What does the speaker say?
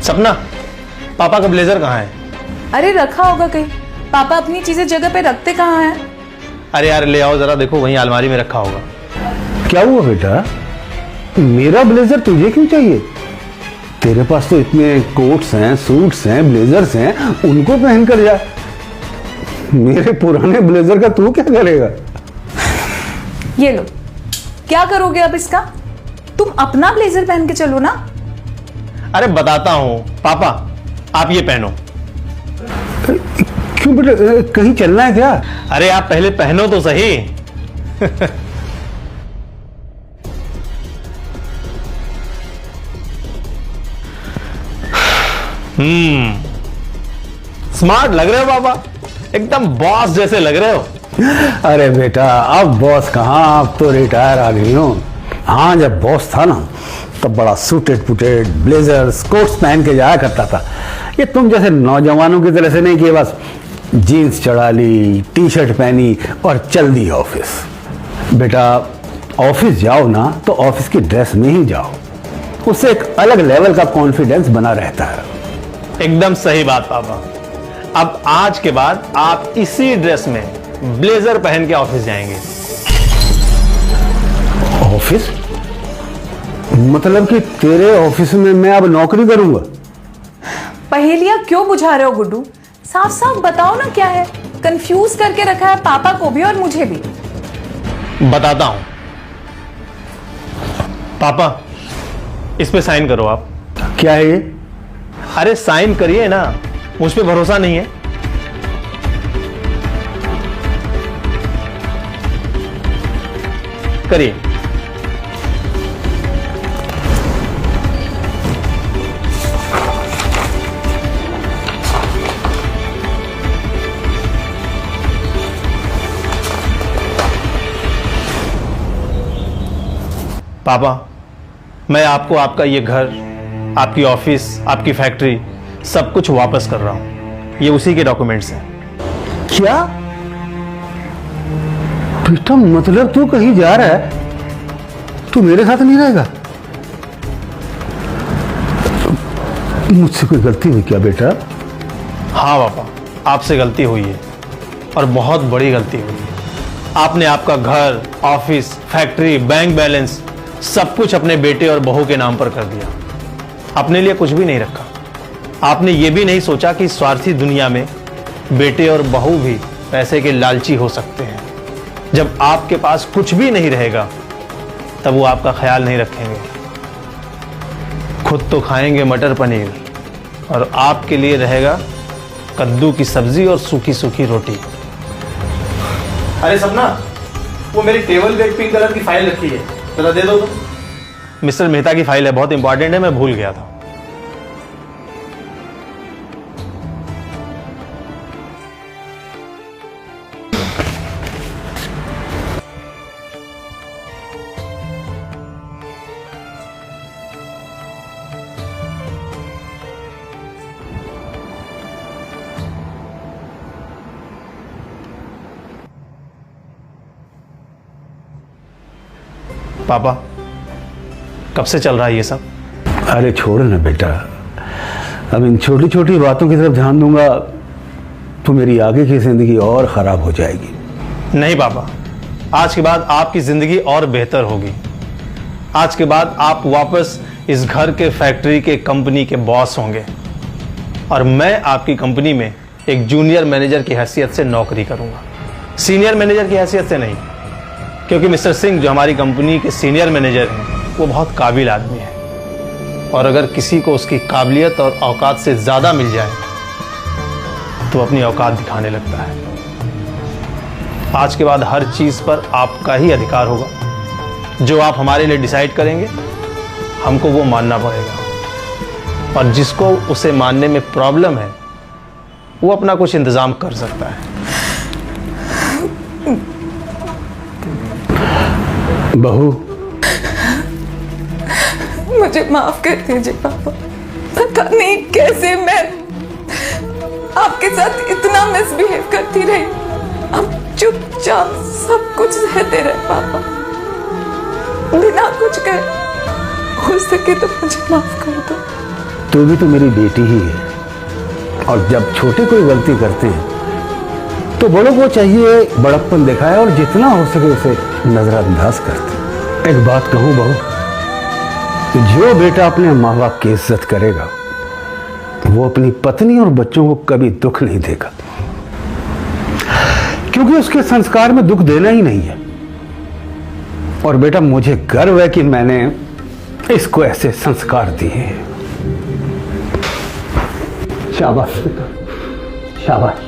सपना, पापा का ब्लेजर कहाँ है? अरे रखा होगा कहीं। पापा अपनी चीजें जगह पे रखते कहाँ हैं? अरे यार ले आओ जरा, देखो वहीं अलमारी में रखा होगा। क्या हुआ बेटा, मेरा ब्लेजर तुझे क्यों चाहिए? तेरे पास तो इतने कोट्स हैं, सूट्स हैं, ब्लेजर्स हैं, उनको पहन कर जा। मेरे पुराने ब्लेजर का तू क्या करेगा? ये लो, क्या करोगे अब इसका? तुम अपना ब्लेजर पहन के चलो ना। अरे बताता हूँ पापा, आप ये पहनो। क्यों बेटा, कहीं चलना है क्या? अरे आप पहले पहनो तो सही। स्मार्ट लग रहे हो पापा, एकदम बॉस जैसे लग रहे हो। अरे बेटा, अब बॉस कहाँ, अब तो रिटायर आ गई हूँ। हाँ, जब बॉस था ना तब बड़ा सूटेड पुटेड ब्लेजर्स कोट्स पहन के जाया करता था। ये तुम जैसे नौजवानों की तरह से नहीं कि बस जीन्स चढ़ा ली, टी शर्ट पहनी और चल दी ऑफिस। बेटा, ऑफिस जाओ ना तो ऑफिस की ड्रेस में ही जाओ, उससे एक अलग लेवल का कॉन्फिडेंस बना रहता है। एकदम सही बात पापा। अब आज के बाद आप इसी ड्रेस में ब्लेजर पहन के ऑफिस जाएंगे। ऑफिस? मतलब कि तेरे ऑफिस में मैं अब नौकरी करूंगा? पहेलियां क्यों बुझा रहे हो गुड्डू? साफ साफ बताओ ना क्या है। कंफ्यूज करके रखा है पापा को भी और मुझे भी। बताता हूं पापा, इस पे साइन करो आप। क्या है ये? अरे साइन करिए ना, मुझ पे भरोसा नहीं है? करिए। पापा, मैं आपको आपका ये घर, आपकी ऑफिस, आपकी फैक्ट्री सब कुछ वापस कर रहा हूं। ये उसी के डॉक्यूमेंट्स हैं। क्या बेटा, मतलब तू कहीं जा रहा है? तू मेरे साथ नहीं रहेगा? मुझसे कोई गलती हुई क्या बेटा? हाँ पापा, आपसे गलती हुई है और बहुत बड़ी गलती हुई है। आपने आपका घर, ऑफिस, फैक्ट्री, बैंक बैलेंस सब कुछ अपने बेटे और बहू के नाम पर कर दिया। अपने लिए कुछ भी नहीं रखा। आपने ये भी नहीं सोचा कि स्वार्थी दुनिया में बेटे और बहू भी पैसे के लालची हो सकते हैं। जब आपके पास कुछ भी नहीं रहेगा तब वो आपका ख्याल नहीं रखेंगे। खुद तो खाएंगे मटर पनीर और आपके लिए रहेगा कद्दू की सब्जी और सूखी सूखी रोटी। अरे सपना, वो मेरी टेबल पे एक पिंक कलर की फाइल रखी है, जरा दे दो तुम। मिस्टर मेहता की फाइल है, बहुत इंपॉर्टेंट है, मैं भूल गया था। पापा, कब से चल रहा है ये सब? अरे छोड़ ना बेटा, अब इन छोटी छोटी बातों की तरफ ध्यान दूंगा तो मेरी आगे की जिंदगी और खराब हो जाएगी। नहीं पापा, आज के बाद आपकी जिंदगी और बेहतर होगी। आज के बाद आप वापस इस घर के, फैक्ट्री के, कंपनी के बॉस होंगे और मैं आपकी कंपनी में एक जूनियर मैनेजर की हैसियत से नौकरी करूंगा, सीनियर मैनेजर की हैसियत से नहीं। क्योंकि मिस्टर सिंह जो हमारी कंपनी के सीनियर मैनेजर हैं, वो बहुत काबिल आदमी है और अगर किसी को उसकी काबिलियत और औकात से ज़्यादा मिल जाए तो अपनी औकात दिखाने लगता है। आज के बाद हर चीज़ पर आपका ही अधिकार होगा। जो आप हमारे लिए डिसाइड करेंगे हमको वो मानना पड़ेगा और जिसको उसे मानने में प्रॉब्लम है वो अपना कुछ इंतज़ाम कर सकता है। बहू, मुझे माफ कर दीजिए पापा। पता नहीं कैसे मैं आपके साथ इतना मिसबिहेव करती रही। अब चुपचाप सब कुछ सहते रहे पापा, बिना कुछ कहे। हो सके तो मुझे माफ कर दो। तू भी तो मेरी बेटी ही है, और जब छोटे कोई गलती करते हैं तो बड़ों को चाहिए बड़प्पन दिखाए और जितना हो सके उसे नजरअंदाज करते। एक बात कहूं बहू, जो बेटा अपने माँ बाप की इज्जत करेगा वो अपनी पत्नी और बच्चों को कभी दुख नहीं देगा, क्योंकि उसके संस्कार में दुख देना ही नहीं है। और बेटा मुझे गर्व है कि मैंने इसको ऐसे संस्कार दिए। शाबाश बेटा, शाबाश।